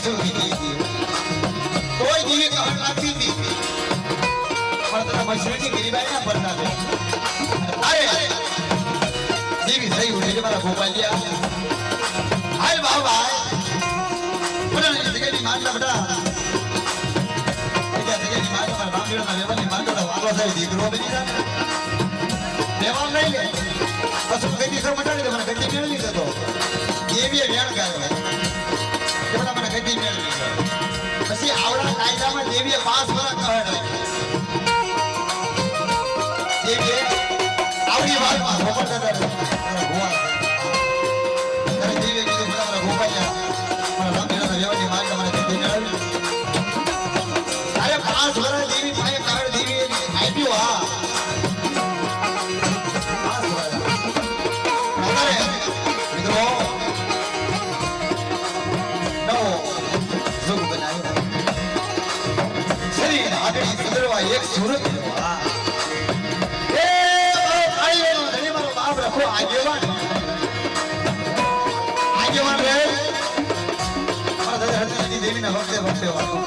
પાછળ વીતી હતી તોય જીવી કહણ લાગતી હતી પણ તને મશરૂની ગરીબાઈ ના પડતા છે અરે જીવી થઈ ઉઠી મારા ગોપાલિયા હાલ બાબા પુનઃ જગની માનતા બટા બીજા જગની માનતા મારા રામજીના વેવાની માનતા વાલો થાય દીકરો બની જાય વેવાન લઈ લે પછી ગદી સર મટાડી દે મને ગદી મેળવી દેતો એવી વેણ ગાયો કે મને ગદી મેળવી પછી આવડા કાયદામાં દેવીએ 5 વર્ષ કહે દેવીએ આવડી વાતમાં ભોપટ દાદા ભુવા ત્યારે દેવીએ કીધું મારા ગોપાલિયા મારા રામજીના વેવાની માનતા મને ગદી મેળવી અરે 5 વર્ષ દેવી પાસે કાળ દેવી આપ્યું હા એક સુરત એ ભાઈઓ ધણી મારો બાપ રાખો આગેવાન રે મારા દાદા હરતી દેવીના ભક્તે વાતો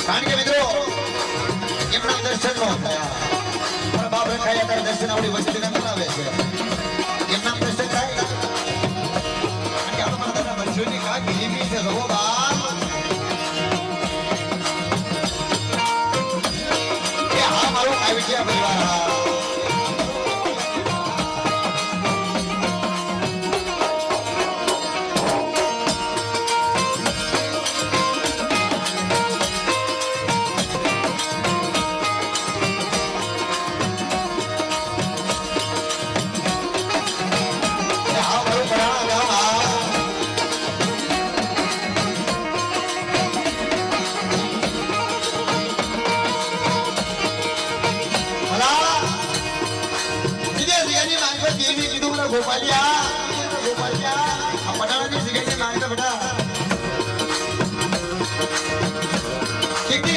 કારણ કે મિત્રો એમના દર્શન નો થયા મારા બાપ રખાયા ત્યારે દર્શન આવડી વસ્તીને કરાવે છે એમના દર્શન થાય કારણ કે આપણે મારા દાદા મરજીની કા ગીરી છે રહો બાપ વિદ્યા પરિવાર ગોપાલિયા આ પટાણાની સિગરેટની માંગતા બેટા ઠીક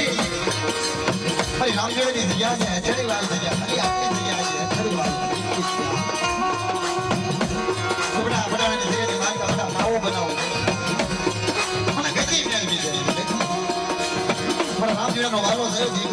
અરે રામજીની જગ્યા છે અચડી વાળી જગ્યા અરે આપણી જગ્યા છે અચડી વાળી બેટા પટાણાની સિગરેટની માંગતા બેટા માવો બનાવો મને ગતિ મેળવી છે મારા રામજીનો વાલો થયો